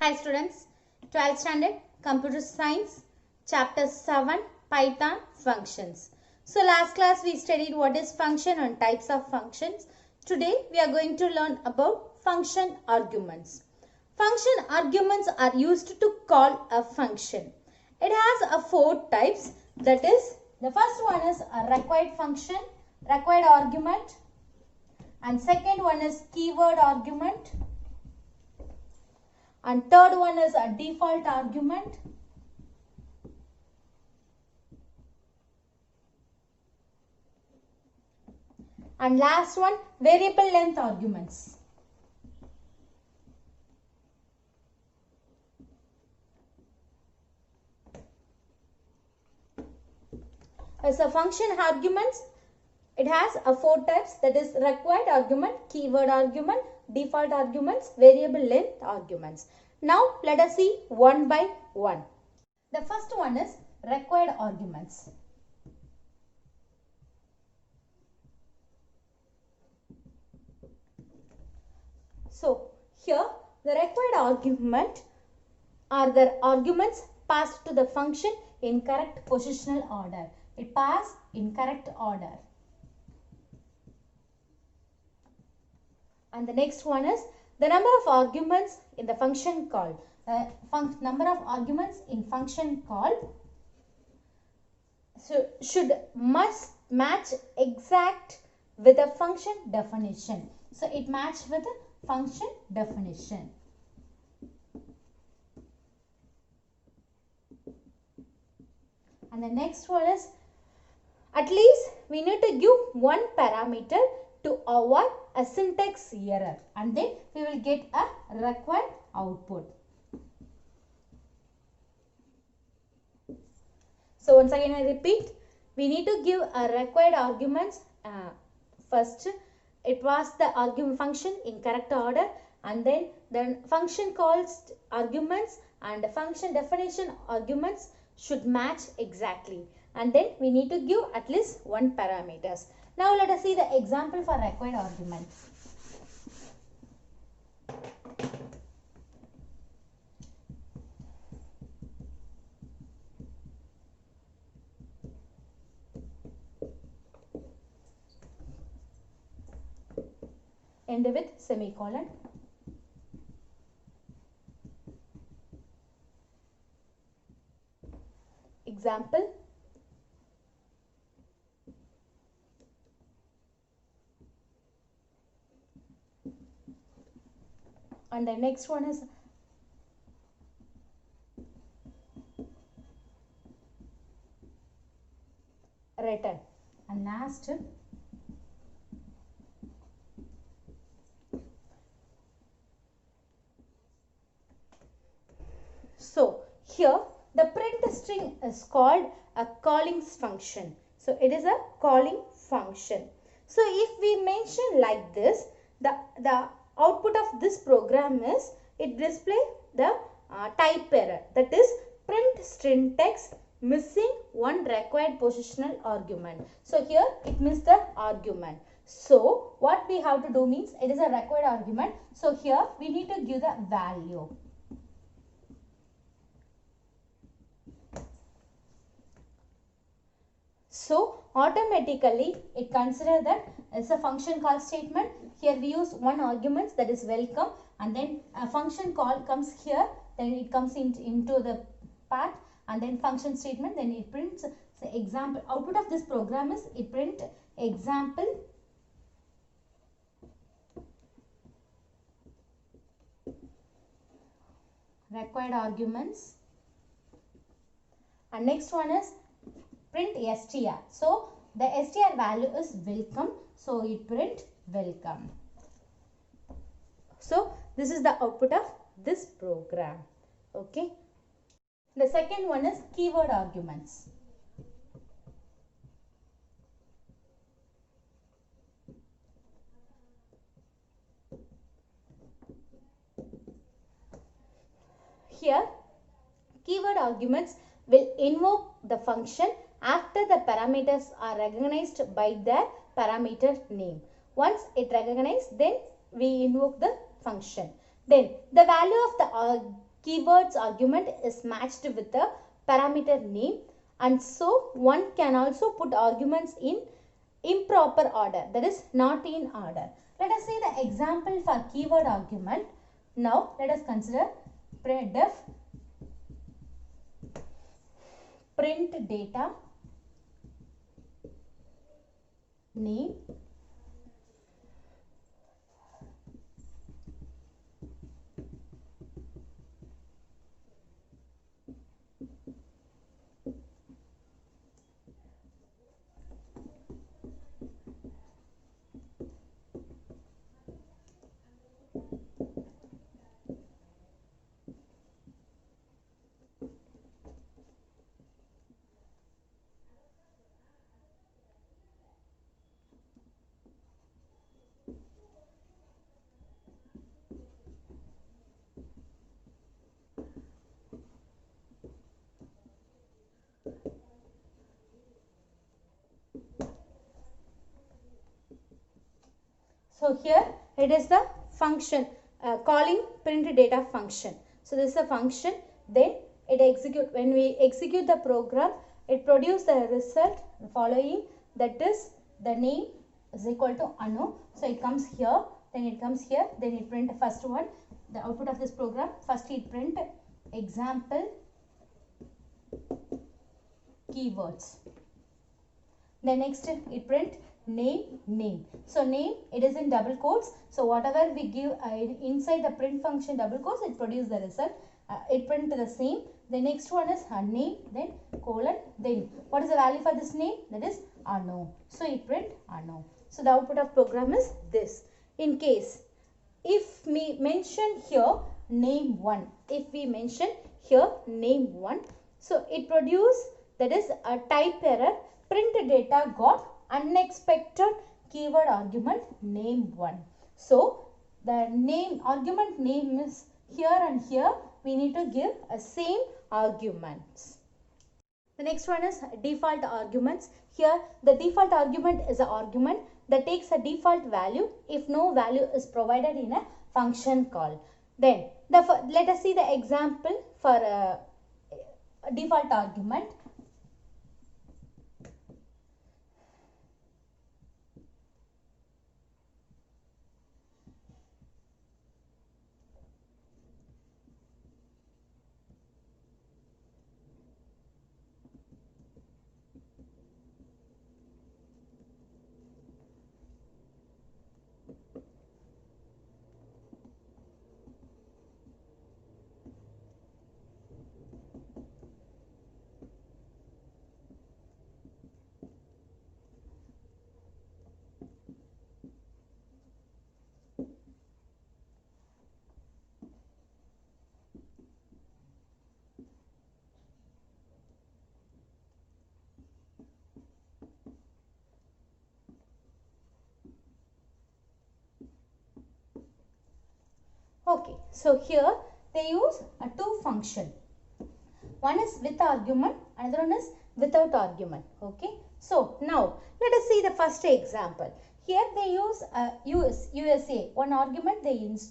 Hi students, 12th standard computer science chapter 7 Python functions. So last class we studied what is function and types of functions. Today we are going to learn about function arguments. Function arguments are used to call a function. It has four types, that is the first one is a required function, required argument, and second one is keyword argument. And third one is a default argument. And last one, variable length arguments. As a function arguments, it has four types, that is required argument, keyword argument, default arguments, variable length arguments. Now let us see one by one. The first one is required arguments. So here the required argument are the arguments passed to the function in correct positional order. It passed in correct order. And the next one is the number of arguments in the function call. Number of arguments in function call must match exact with the function definition. So it matches with the function definition. And the next one is at least we need to give one parameter to avoid a syntax error, and then we will get a required output. So once again I repeat, we need to give a required arguments. First it was the argument function in correct order, and then the function calls arguments and the function definition arguments should match exactly, and then we need to give at least one parameters. Now let us see the example for required arguments. End with semicolon. Example. And the next one is return. And last, so here the print string is called a calling function. So it is a calling function. So if we mention like this, the output of this program is it display the type error, that is print string text missing one required positional argument. So here it missed the argument. So what we have to do means it is a required argument. So here we need to give the value. So automatically it considers that it's a function call statement. Here we use one argument, that is welcome, and then a function call comes here, then it comes into the part, and then function statement, then it prints the example. Output of this program is it print example required arguments, and next one is print str. So the str value is welcome, so it print welcome. So this is the output of this program. Okay. The second one is keyword arguments. Here keyword arguments will invoke the function after the parameters are recognized by their parameter name. Once it recognizes, then we invoke the function. Then the value of the keywords argument is matched with the parameter name, and so one can also put arguments in improper order, that is not in order. Let us see the example for keyword argument. Now let us consider def print data name So here it is the function calling print data function. So this is a function, then it execute, when we execute the program, it produces the result following, that is the name is equal to Anu. So it comes here, then it comes here, then it print first one, the output of this program. First it print example keywords. Then next it print name. So name, it is in double quotes. So whatever we give inside the print function double quotes, it produces the result. It print the same. The next one is name, then colon, then what is the value for this name? That is Anu. So it print Anu. So the output of program is this. In case if we mention here name 1, if we mention here name 1, so it produce, that is a type error, print data got unexpected keyword argument name 1. So the name argument name is here, and here we need to give a same arguments. The next one is default arguments. Here the default argument is an argument that takes a default value if no value is provided in a function call. Then let us see the example for a default argument. Okay, so here they use a two function. One is with argument, another one is without argument. Okay, so now let us see the first example. Here they use USA. One argument they use.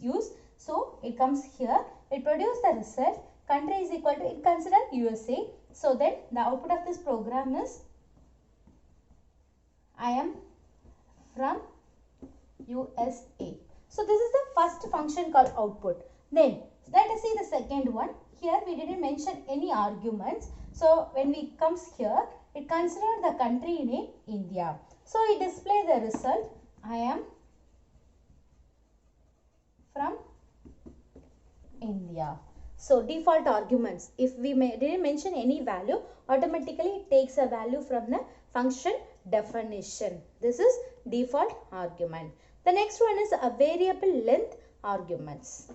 So it comes here. It produces the result. Country is equal to, it consider USA. So then the output of this program is I am from USA. So this is the first function called output. Then let us see the second one. Here we didn't mention any arguments. So when we comes here, it considers the country name India. So it displays the result I am from India. So default arguments, if we didn't mention any value, automatically it takes a value from the function definition. This is default argument. The next one is a variable length arguments.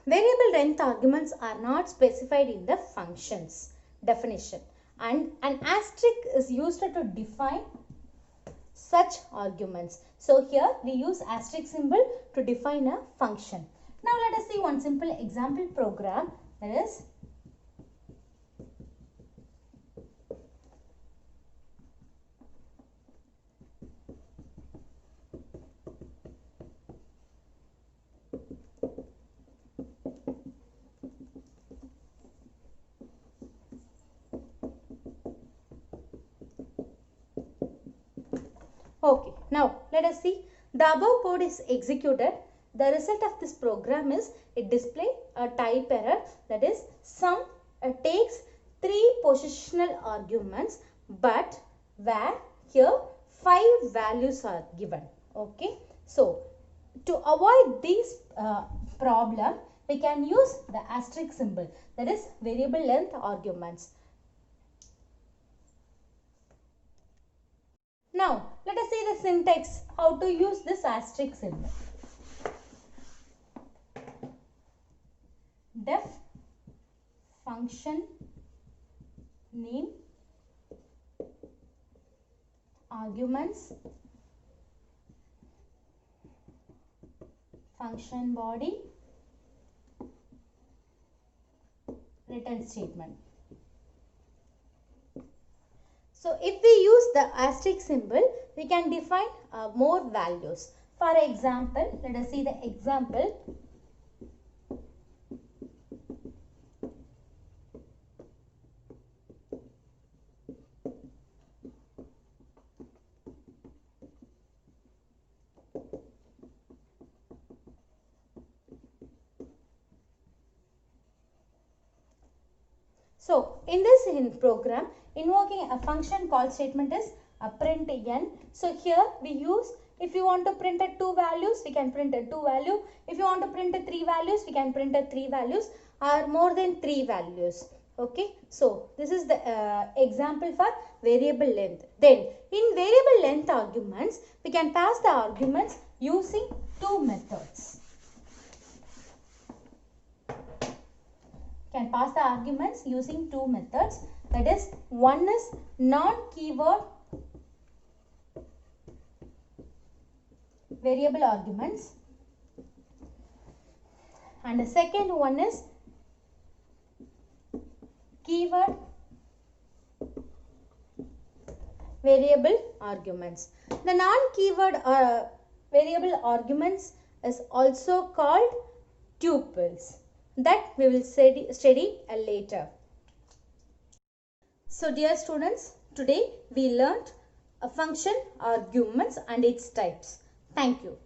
Variable length arguments are not specified in the function's definition, and an asterisk is used to define such arguments. So here we use asterisk symbol to define a function. Now let us see one simple example program, that is okay. Now let us see the above code is executed. The result of this program is it display a type error, that is sum takes 3 positional arguments, but where here 5 values are given. Okay, so to avoid this problem, we can use the asterisk symbol, that is variable length arguments. Now let us see the syntax, how to use this asterisk symbol. Def function name arguments function body return statement. So if we use the asterisk symbol, we can define more values. For example, let us see the example. So in this program, invoking a function call statement is a print n. So here we use, if you want to print a 2 values, we can print a 2 value. If you want to print a 3 values, we can print a 3 values, or more than 3 values. Okay, so this is the example for variable length. Then in variable length arguments, we can pass the arguments using 2 methods. Can pass the arguments using 2 methods, that is one is non-keyword variable arguments and the second one is keyword variable arguments. The non-keyword variable arguments is also called tuples, that we will study later. So dear students, today we learnt a function, arguments and its types. Thank you.